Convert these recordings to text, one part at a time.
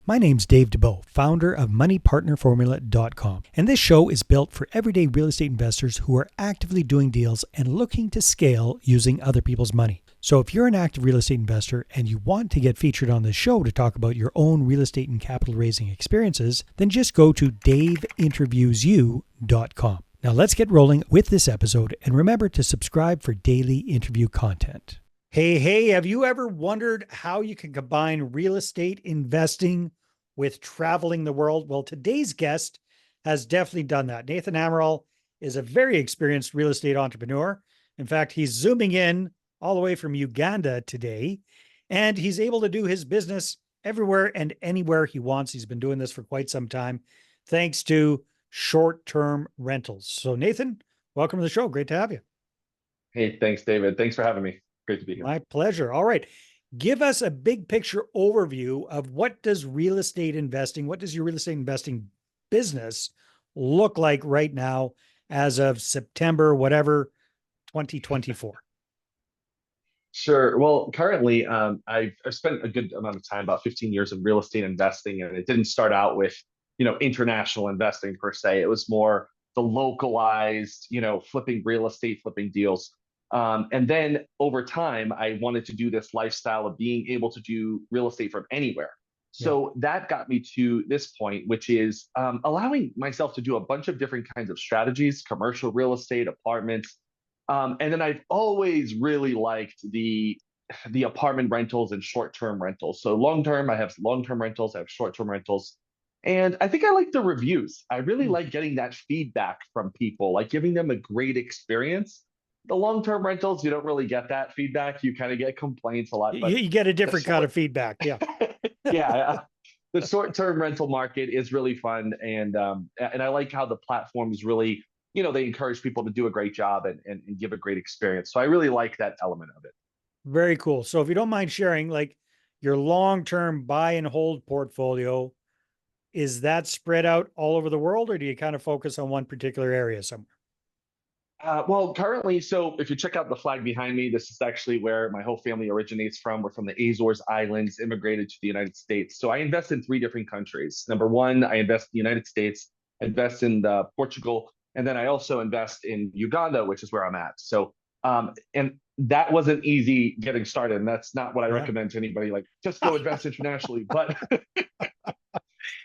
My name's Dave DeBow, founder of MoneyPartnerFormula.com, and this show is built for everyday real estate investors who are actively doing deals and looking to scale using other people's money. So if you're an active real estate investor and you want to get featured on this show to talk about your own real estate and capital raising experiences, then just go to daveinterviewsyou.com. Now let's get rolling with this episode, and remember to subscribe for daily interview content. Hey, have you ever wondered how you can combine real estate investing with traveling the world? Well, today's guest has definitely done that. Nathan Amaral is a very experienced real estate entrepreneur. In fact, he's zooming in all the way from Uganda today, and he's able to do his business everywhere and anywhere he wants. He's been doing this for quite some time, thanks to short-term rentals. So Nathan, welcome to the show. Great to have you. Hey, thanks, David. Thanks for having me. Great to be here. My pleasure. All right. Give us a big picture overview of what does your real estate investing business look like right now as of September, whatever, 2024? Sure. Well, currently, I've spent a good amount of time, about 15 years in real estate investing, and it didn't start out with, international investing per se. It was more the localized, flipping real estate, flipping deals. And then over time, I wanted to do this lifestyle of being able to do real estate from anywhere. So that got me to this point, which is allowing myself to do a bunch of different kinds of strategies, commercial real estate, apartments. And then I've always really liked the apartment rentals and short-term rentals. So long-term, I have long-term rentals, I have short-term rentals. And I think I like the reviews. I really like getting that feedback from people, like giving them a great experience. The long-term rentals, you don't really get that feedback. You kind of get complaints a lot, but You get a different kind of feedback. Yeah. yeah, the short-term rental market is really fun, and I like how the platforms really, they encourage people to do a great job and give a great experience. So I really like that element of it. Very cool. So if you don't mind sharing, like your long-term buy and hold portfolio, is that spread out all over the world, or do you kind of focus on one particular area somewhere? Well, currently, so if you check out the flag behind me, this is actually where my whole family originates from. We're from the Azores Islands, immigrated to the United States. So I invest in three different countries. Number one, I invest in the United States, invest in Portugal, and then I also invest in Uganda, which is where I'm at. So, and that wasn't easy getting started, and that's not what I recommend to anybody. Like, just go invest internationally, but.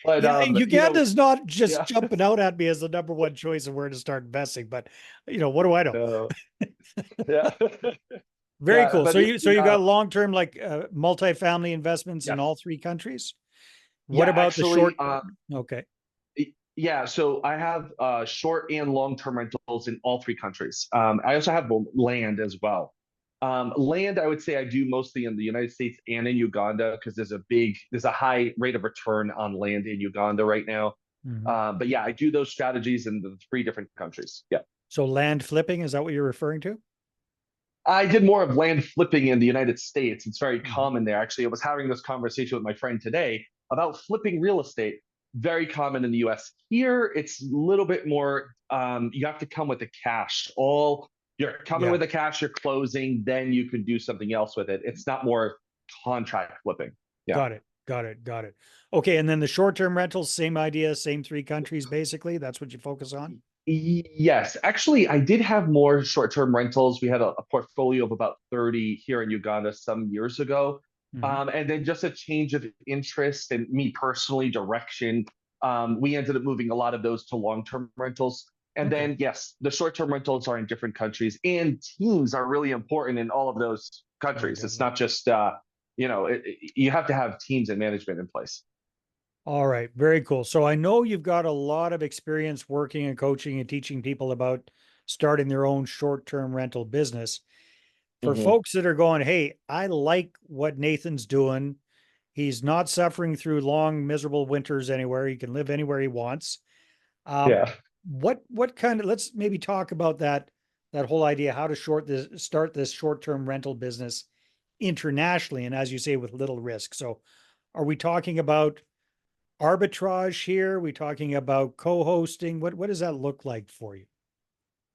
But yeah, Uganda's not just yeah. jumping out at me as the number one choice of where to start investing, but what do I know? Yeah. Very cool. But So you got long-term like multifamily investments in yes. all three countries. What Yeah, about the actually, short? Okay. yeah. So I have short and long-term rentals in all three countries. I also have land as well. Land, I would say I do mostly in the United States and in Uganda because there's a high rate of return on land in Uganda right now. Mhm. But yeah, I do those strategies in the three different countries. Yeah. So land flipping, is that what you're referring to? I did more of land flipping in the United States. It's very Mhm. common there. Actually, I was having this conversation with my friend today about flipping real estate. Very common in the US. Here, it's a little bit more, you have to come with the cash. You're coming Yeah. with the cash, you're closing, then you can do something else with it. It's not more contract flipping. Yeah. Got it. Okay. And then the short-term rentals, same idea, same three countries, basically. That's what you focus on. Yes, actually, I did have more short-term rentals. We had a portfolio of about 30 here in Uganda some years ago. Mhm. And then just a change of interest and me personally, direction. We ended up moving a lot of those to long-term rentals. And Okay. then, yes, the short-term rentals are in different countries, and teams are really important in all of those Oh, countries. It's definitely. not just, you have to have teams and management in place. All right, very cool. So I know you've got a lot of experience working and coaching and teaching people about starting their own short-term rental business. For Mhm. folks that are going, hey, I like what Nathan's doing. He's not suffering through long, miserable winters anywhere. He can live anywhere he wants. Um, Yeah. what kind of, let's maybe talk about that whole idea, how to start this short-term rental business internationally, and as you say, with little risk. So are we talking about arbitrage here? Are we talking about co-hosting? What does that look like for you?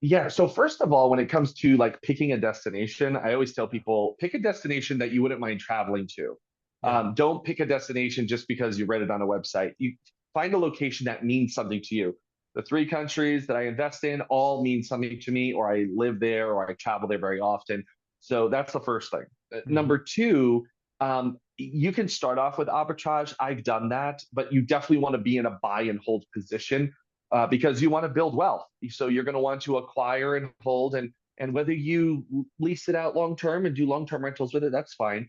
Yeah. So first of all, when it comes to like picking a destination, I always tell people pick a destination that you wouldn't mind traveling to. Yeah. Don't pick a destination just because you read it on a website. You find a location that means something to you. The three countries that I invest in all mean something to me, or I live there, or I travel there very often. So that's the first thing. Hmm. Number two, you can start off with arbitrage. I've done that, but you definitely want to be in a buy and hold position because you want to build wealth. So you're going to want to acquire and hold, and whether you lease it out long term and do long term rentals with it, that's fine.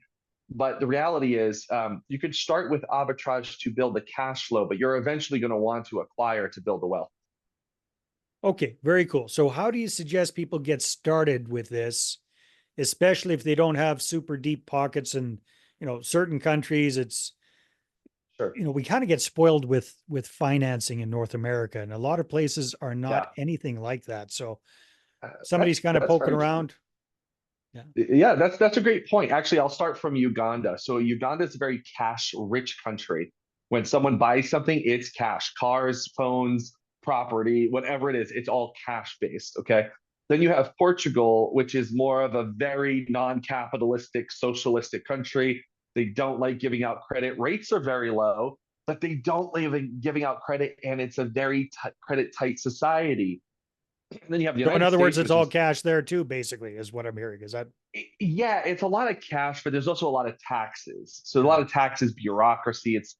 But the reality is, you could start with arbitrage to build the cash flow, but you're eventually going to want to acquire to build the wealth. Okay, very cool. So how do you suggest people get started with this, especially if they don't have super deep pockets and, certain countries it's, Sure. we kind of get spoiled with financing in North America, and a lot of places are not Yeah, anything like that. So somebody's that's kind of that's poking very true. around. Yeah. Yeah, that's a great point. Actually, I'll start from Uganda. So Uganda is a very cash rich country. When someone buys something, it's cash, cars, phones, property, whatever it is, it's all cash based. Okay. Then you have Portugal, which is more of a very non-capitalistic, socialistic country. They don't like giving out credit. Rates are very low, but they don't like giving out credit, and it's a very credit tight society. And then you have the So in United other words, States, it's which all is cash there too, basically, is what I'm hearing. Is that? yeah, it's a lot of cash, but there's also a lot of taxes. So a Yeah. lot of taxes, bureaucracy. It's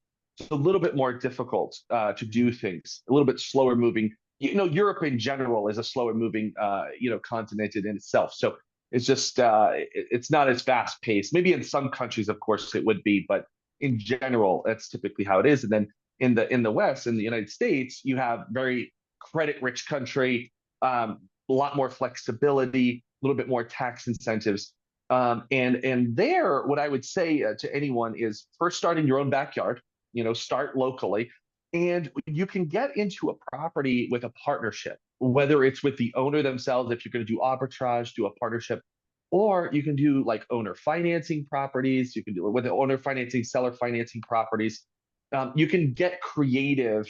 a little bit more difficult to Mhm. do things. A little bit slower moving. Europe in general is a slower moving, continent in itself. So it's just it's not as fast paced. Maybe in some countries, of course, it would be, but in general, that's typically how it is. And then in the West, in the United States, you have very credit rich country, a lot more flexibility, a little bit more tax incentives. And there, what I would say to anyone is first start in your own backyard. Start locally, and you can get into a property with a partnership, whether it's with the owner themselves. If you're going to do arbitrage, do a partnership, or you can do like owner financing properties. You can do it with the owner financing, seller financing properties. You can get creative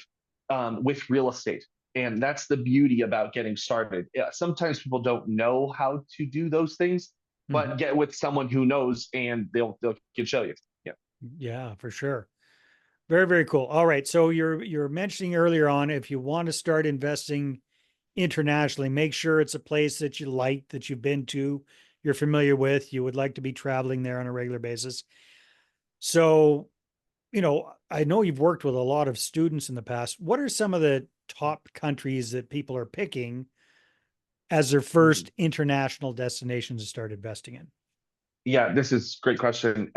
with real estate. And that's the beauty about getting started. Yeah, sometimes people don't know how to do those things, but Mhm. get with someone who knows, and they'll can show you. Yeah. Yeah, for sure. Very, very cool. All right. So you're mentioning earlier on, if you want to start investing internationally, make sure it's a place that you like, that you've been to, you're familiar with, you would like to be traveling there on a regular basis. So, I know you've worked with a lot of students in the past. What are some of the top countries that people are picking as their Mhm. first international destinations to start investing in? Yeah, this is a great question.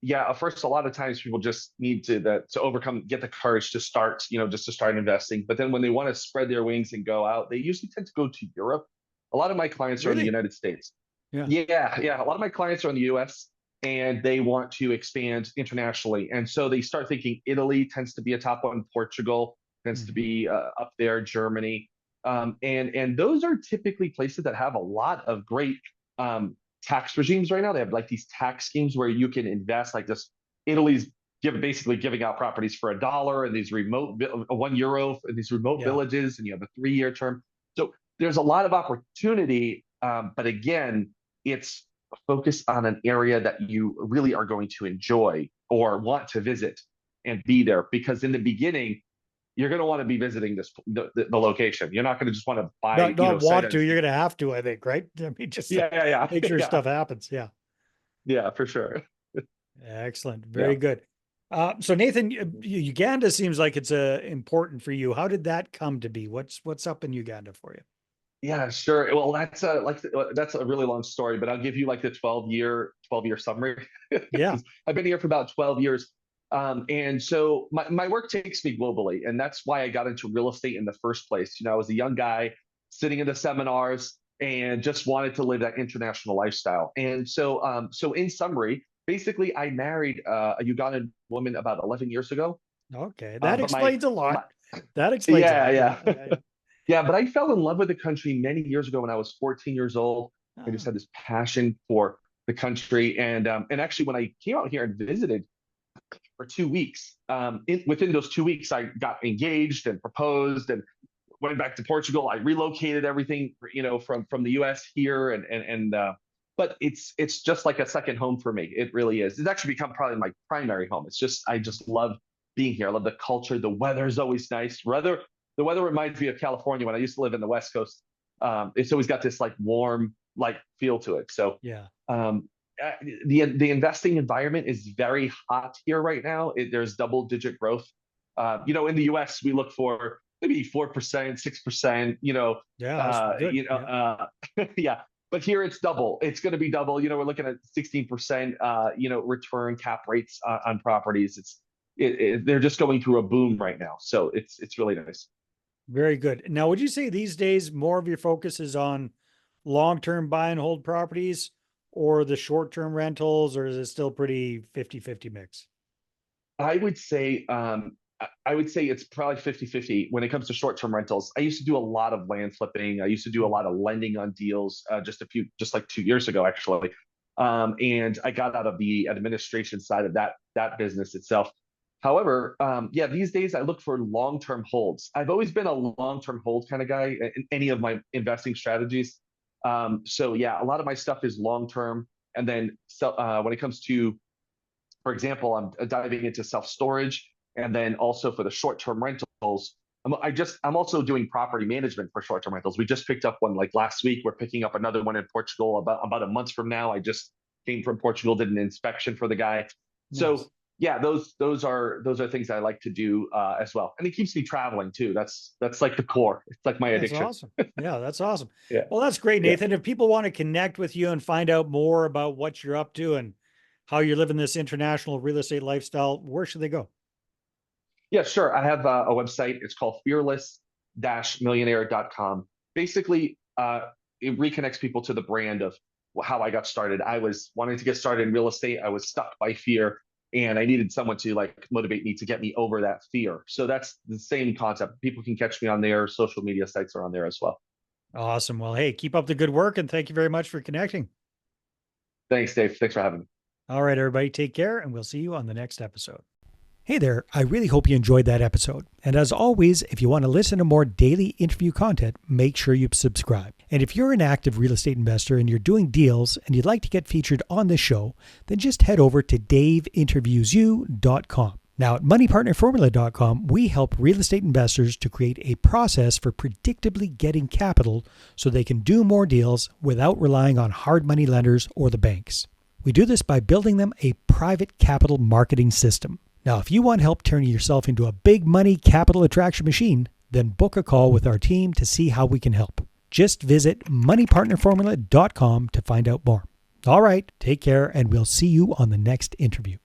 Yeah, first, a lot of times people just need to overcome, get the courage to start, just to start investing. But then when they want to spread their wings and go out, they usually tend to go to Europe. A lot of my clients are in the Really? United States. Yeah. Yeah, yeah. A lot of my clients are in the US and they want to expand internationally. And so they start thinking Italy tends to be a top one, Portugal tends to Mhm. be up there, Germany. And those are typically places that have a lot of great um, tax regimes right now. They have like these tax schemes where you can invest, like this. Italy's basically giving out properties for $1 and these remote €1 in these remote Yeah. villages, and you have a 3 year term. So there's a lot of opportunity, but again, it's focus on an area that you really are going to enjoy or want to visit and be there. Because in the beginning, you're going to want to be visiting the location. You're not going to just want to buy, Not sight want to, you're unseen. gonna have to, I think, right? I mean, just to Yeah, yeah, make yeah, sure yeah, stuff happens. Yeah. yeah, for sure. Excellent. Yeah. Very good. So Nathan, Uganda seems like it's important for you. How did that come to be? What's up in Uganda for you? Yeah, sure. Well, that's a really long story, but I'll give you like the 12-year summary Yeah. because I've been here for about 12 years. And so my work takes me globally, and that's why I got into real estate in the first place. I was a young guy sitting in the seminars and just wanted to live that international lifestyle. And so in summary, basically, I married a Ugandan woman about 11 years ago. Okay. That But my explains a my lot. That explains a yeah, lot. Yeah. yeah. Yeah. Yeah. Yeah, but I fell in love with the country many years ago when I was 14 years old. I just Ah, had this passion for the country, and actually, when I came out here and visited for 2 weeks, within those 2 weeks, I got engaged and proposed and went back to Portugal. I relocated everything, from the U.S. here, and but it's just like a second home for me. It really is. It's actually become probably my primary home. It's just I just love being here. I love the culture. The weather is always nice. The weather reminds me of California when I used to live in the West Coast. It's always got this like warm like feel to it. So Yeah. um, the investing environment is very hot here right now. There's double digit growth. In the U.S. we look for maybe 4%, 6%. Yeah, that's good. Yeah. Yeah. But here it's double. It's going to be double. We're looking at 16%. Return cap rates on properties. They're just going through a boom right now. So it's really nice. Very good. Now, would you say these days more of your focus is on long-term buy and hold properties or the short-term rentals, or is it still pretty 50-50 mix? I would say I would say it's probably 50-50 when it comes to short-term rentals. I used to do a lot of land flipping. I used to do a lot of lending on deals just like 2 years ago, actually. And I got out of the administration side of that business itself. However, yeah, these days I look for long-term holds. I've always been a long-term hold kind of guy in any of my investing strategies. So yeah, a lot of my stuff is long-term. And then so when it comes to, for example, I'm diving into self-storage, and then also for the short-term rentals, I'm also doing property management for short-term rentals. We just picked up one like last week. We're picking up another one in Portugal about a month from now. I just came from Portugal, did an inspection for the guy. Nice. So yeah, those are things I like to do as well, and it keeps me traveling too. That's like the core. It's like my That's addiction. awesome. Yeah, that's awesome. Yeah, Well, that's great, yeah. Nathan. If people want to connect with you and find out more about what you're up to and how you're living this international real estate lifestyle, where should they go? Yeah, sure. I have a website. It's called fearless-millionaire.com. Basically, it reconnects people to the brand of how I got started. I was wanting to get started in real estate. I was stuck by fear, and I needed someone to like motivate me to get me over that fear. So that's the same concept. People can catch me on there. Social media sites are on there as well. Awesome. Well, hey, keep up the good work and thank you very much for connecting. Thanks, Dave. Thanks for having me. All right, everybody, take care and we'll see you on the next episode. Hey there, I really hope you enjoyed that episode. And as always, if you want to listen to more daily interview content, make sure you subscribe. And if you're an active real estate investor and you're doing deals and you'd like to get featured on this show, then just head over to daveinterviewsyou.com. Now at moneypartnerformula.com, we help real estate investors to create a process for predictably getting capital so they can do more deals without relying on hard money lenders or the banks. We do this by building them a private capital marketing system. Now, if you want help turning yourself into a big money capital attraction machine, then book a call with our team to see how we can help. Just visit moneypartnerformula.com to find out more. All right, take care, and we'll see you on the next interview.